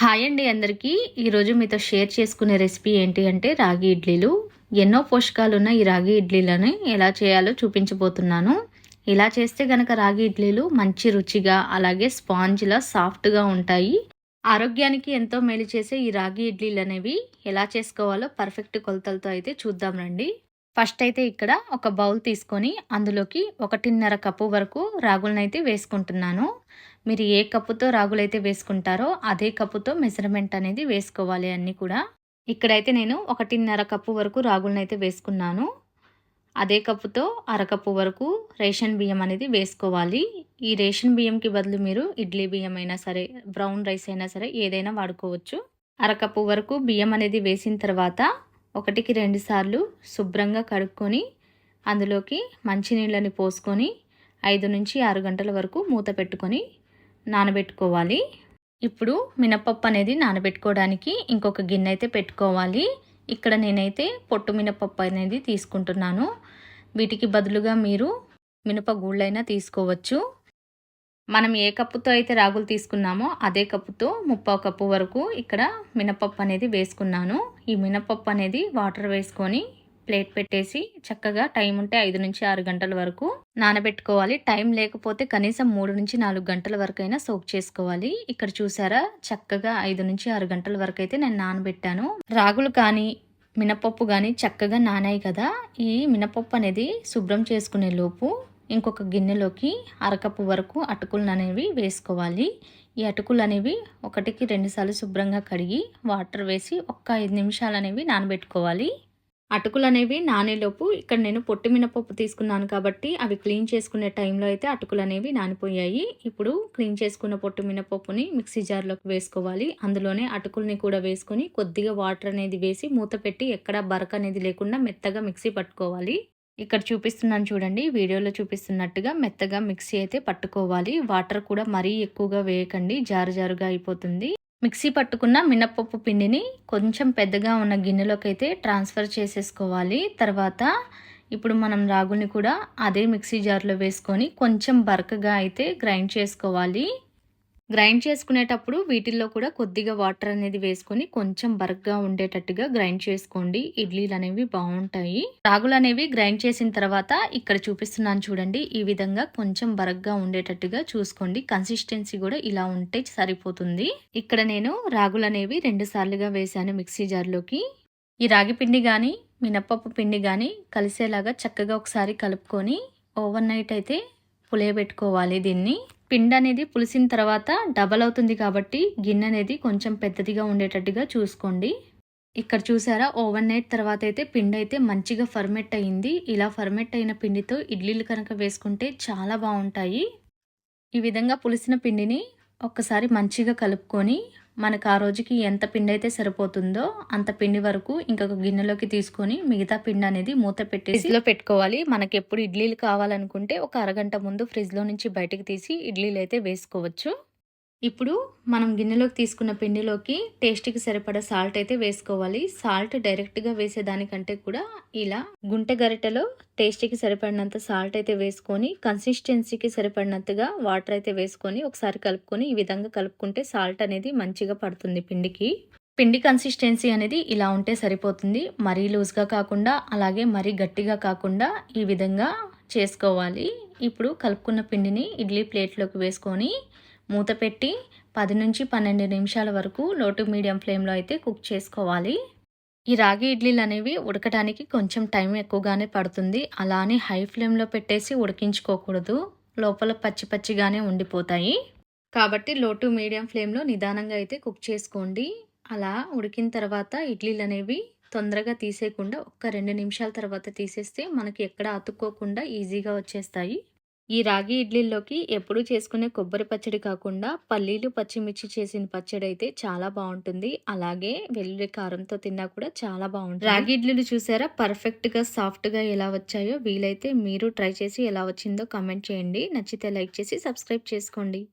Hi అండి అందరికీ. ఈరోజు మీతో షేర్ చేసుకునే రెసిపీ ఏంటి అంటే రాగి ఇడ్లీలు. ఎన్నో పోషకాలున్న ఈ రాగి ఇడ్లీలని ఎలా చేయాలో చూపించబోతున్నాను. ఇలా చేస్తే గనక రాగి ఇడ్లీలు మంచి రుచిగా అలాగే స్పాంజ్‌లా సాఫ్ట్‌గా ఉంటాయి. ఆరోగ్యానికి ఎంతో మేలు చేసే ఈ రాగి ఇడ్లీలు అనేవి ఎలా చేసుకోవాలో పర్ఫెక్ట్ కొలతలతో అయితే చూద్దాం రండి. ఫస్ట్ అయితే ఇక్కడ ఒక బౌల్ తీసుకొని అందులోకి 1.5 కప్పు వరకు రాగులనైతే వేసుకుంటున్నాను. మీరు ఏ కప్పుతో రాగులైతే వేసుకుంటారో అదే కప్పుతో మెజర్మెంట్ అనేది వేసుకోవాలి అన్నీ కూడా. ఇక్కడైతే నేను 1.5 కప్పు వరకు రాగులనైతే వేసుకున్నాను. అదే కప్పుతో అరకప్పు వరకు రేషన్ బియ్యం అనేది వేసుకోవాలి. ఈ రేషన్ బియ్యంకి బదులు మీరు ఇడ్లీ బియ్యం అయినా సరే, బ్రౌన్ రైస్ అయినా సరే ఏదైనా వాడుకోవచ్చు. అరకప్పు వరకు బియ్యం అనేది వేసిన తర్వాత 1-2 సార్లు శుభ్రంగా కడుక్కొని అందులోకి మంచినీళ్ళని పోసుకొని 5-6 గంటల వరకు మూత పెట్టుకొని నానబెట్టుకోవాలి. ఇప్పుడు మినపప్పు అనేది నానబెట్టుకోవడానికి ఇంకొక గిన్నె అయితే పెట్టుకోవాలి. ఇక్కడ నేనైతే పొట్టు మినపప్పు అనేది తీసుకుంటున్నాను. వీటికి బదులుగా మీరు మినప గుళ్ళైనా తీసుకోవచ్చు. మనం ఏ కప్పుతో అయితే రాగులు తీసుకున్నామో అదే కప్పుతో 3/4 కప్పు వరకు ఇక్కడ మినపప్పు అనేది వేసుకున్నాను. ఈ మినపప్పు అనేది వాటర్ వేసుకొని ప్లేట్ పెట్టేసి చక్కగా టైం ఉంటే 5-6 గంటల వరకు నానబెట్టుకోవాలి. టైం లేకపోతే కనీసం 3-4 గంటల వరకు అయినా సోక్ చేసుకోవాలి. ఇక్కడ చూసారా చక్కగా 5-6 గంటల వరకు అయితే నేను నానబెట్టాను. రాగులు కానీ మినపప్పు కానీ చక్కగా నానాయి కదా. ఈ మినపప్పు అనేది శుభ్రం చేసుకునే లోపు ఇంకొక గిన్నెలోకి అరకప్పు వరకు అటుకులు అనేవి వేసుకోవాలి. ఈ అటుకులు అనేవి 1-2 సార్లు శుభ్రంగా కడిగి వాటర్ వేసి 5 నిమిషాలు అనేవి నానబెట్టుకోవాలి. అటుకులు అనేవి నానేలోపు ఇక్కడ నేను పొట్టు మినపప్పు తీసుకున్నాను కాబట్టి అవి క్లీన్ చేసుకునే టైంలో అయితే అటుకులు అనేవి నానిపోయాయి. ఇప్పుడు క్లీన్ చేసుకున్న పొట్టు మినపప్పుని మిక్సీ జార్లోకి వేసుకోవాలి. అందులోనే అటుకుల్ని కూడా వేసుకొని కొద్దిగా వాటర్ అనేది వేసి మూత పెట్టి ఎక్కడా బరక అనేది లేకుండా మెత్తగా మిక్సీ పట్టుకోవాలి. ఇక్కడ చూపిస్తున్నాను చూడండి, వీడియోలో చూపిస్తున్నట్టుగా మెత్తగా మిక్సీ అయితే పట్టుకోవాలి. వాటర్ కూడా మరీ ఎక్కువగా వేయకండి, జారుగా అయిపోతుంది. మిక్సీ పట్టుకున్న మినపప్పు పిండిని కొంచెం పెద్దగా ఉన్న గిన్నెలోకి అయితే ట్రాన్స్ఫర్ చేసేసుకోవాలి. తర్వాత ఇప్పుడు మనం రాగుల్ని కూడా అదే మిక్సీ జార్లో వేసుకొని కొంచెం బరకగా అయితే గ్రైండ్ చేసుకోవాలి. గ్రైండ్ చేసుకునేటప్పుడు వీటిల్లో కూడా కొద్దిగా వాటర్ అనేది వేసుకొని కొంచెం బరగ్గా ఉండేటట్టుగా గ్రైండ్ చేసుకోండి. ఇడ్లీలు అనేవి బాగుంటాయి. రాగులు అనేవి గ్రైండ్ చేసిన తర్వాత ఇక్కడ చూపిస్తున్నాను చూడండి, ఈ విధంగా కొంచెం బరగ్గా ఉండేటట్టుగా చూసుకోండి. కన్సిస్టెన్సీ కూడా ఇలా ఉంటే సరిపోతుంది. ఇక్కడ నేను రాగులు అనేవి 2 సార్లుగా వేసాను మిక్సీ జార్లోకి. ఈ రాగి పిండి కానీ మినపప్పు పిండి కానీ కలిసేలాగా చక్కగా ఒకసారి కలుపుకొని ఓవర్ నైట్ అయితే పులియబెట్టుకోవాలి. దీన్ని పిండి అనేది పులిసిన తర్వాత డబల్ అవుతుంది కాబట్టి గిన్నె అనేది కొంచెం పెద్దదిగా ఉండేటట్టుగా చూసుకోండి. ఇక్కడ చూసారా ఓవర్ నైట్ తర్వాత అయితే పిండి అయితే మంచిగా ఫర్మెంట్ అయ్యింది. ఇలా ఫర్మెంట్ అయిన పిండితో ఇడ్లీలు కనుక వేసుకుంటే చాలా బాగుంటాయి. ఈ విధంగా పులిసిన పిండిని ఒక్కసారి మంచిగా కలుపుకొని మనకు ఆ రోజుకి ఎంత పిండి అయితే సరిపోతుందో అంత పిండి వరకు ఇంకొక గిన్నెలోకి తీసుకొని మిగతా పిండి అనేది మూత పెట్టి ఫ్రిడ్జ్లో పెట్టుకోవాలి. మనకి ఎప్పుడు ఇడ్లీలు కావాలనుకుంటే ఒక అరగంట ముందు ఫ్రిడ్జ్లో నుంచి బయటకు తీసి ఇడ్లీలు అయితే వేసుకోవచ్చు. ఇప్పుడు మనం గిన్నెలోకి తీసుకున్న పిండిలోకి టేస్ట్కి సరిపడా సాల్ట్ అయితే వేసుకోవాలి. సాల్ట్ డైరెక్ట్గా వేసేదానికంటే కూడా ఇలా గుంటె గరిటెలో టేస్ట్కి సరిపడినంత సాల్ట్ అయితే వేసుకొని కన్సిస్టెన్సీకి సరిపడినంతగా వాటర్ అయితే వేసుకొని ఒకసారి కలుపుకొని ఈ విధంగా కలుపుకుంటే సాల్ట్ అనేది మంచిగా పడుతుంది పిండికి. పిండి కన్సిస్టెన్సీ అనేది ఇలా ఉంటే సరిపోతుంది. మరీ లూజ్గా కాకుండా అలాగే మరీ గట్టిగా కాకుండా ఈ విధంగా చేసుకోవాలి. ఇప్పుడు కలుపుకున్న పిండిని ఇడ్లీ ప్లేట్లోకి వేసుకొని మూత పెట్టి 10-12 నిమిషాల వరకు లో టు మీడియం ఫ్లేమ్లో అయితే కుక్ చేసుకోవాలి. ఈ రాగి ఇడ్లీలు అనేవి ఉడకడానికి కొంచెం టైం ఎక్కువగానే పడుతుంది. అలానే హై ఫ్లేమ్లో పెట్టేసి ఉడికించుకోకూడదు, లోపల పచ్చిగానే ఉండిపోతాయి. కాబట్టి లో టు మీడియం ఫ్లేమ్లో నిదానంగా అయితే కుక్ చేసుకోండి. అలా ఉడికిన తర్వాత ఇడ్లీలు అనేవి తొందరగా తీసేయకుండా 2 నిమిషాల తర్వాత తీసేస్తే మనకి ఎక్కడ అతుక్కోకుండా ఈజీగా వచ్చేస్తాయి. ఈ రాగి ఇడ్లీల్లోకి ఎప్పుడు చేసుకునే కొబ్బరి పచ్చడి కాకుండా పల్లీలు పచ్చిమిర్చి చేసిన పచ్చడి అయితే చాలా బాగుంటుంది. అలాగే వెల్లుల్లి కారంతో తిన్నా కూడా చాలా బాగుంటుంది. రాగి ఇడ్లీలు చూసారా పర్ఫెక్ట్గా సాఫ్ట్గా ఎలా వచ్చాయో. వీలైతే మీరు ట్రై చేసి ఎలా వచ్చిందో కామెంట్ చేయండి. నచ్చితే లైక్ చేసి సబ్స్క్రైబ్ చేసుకోండి.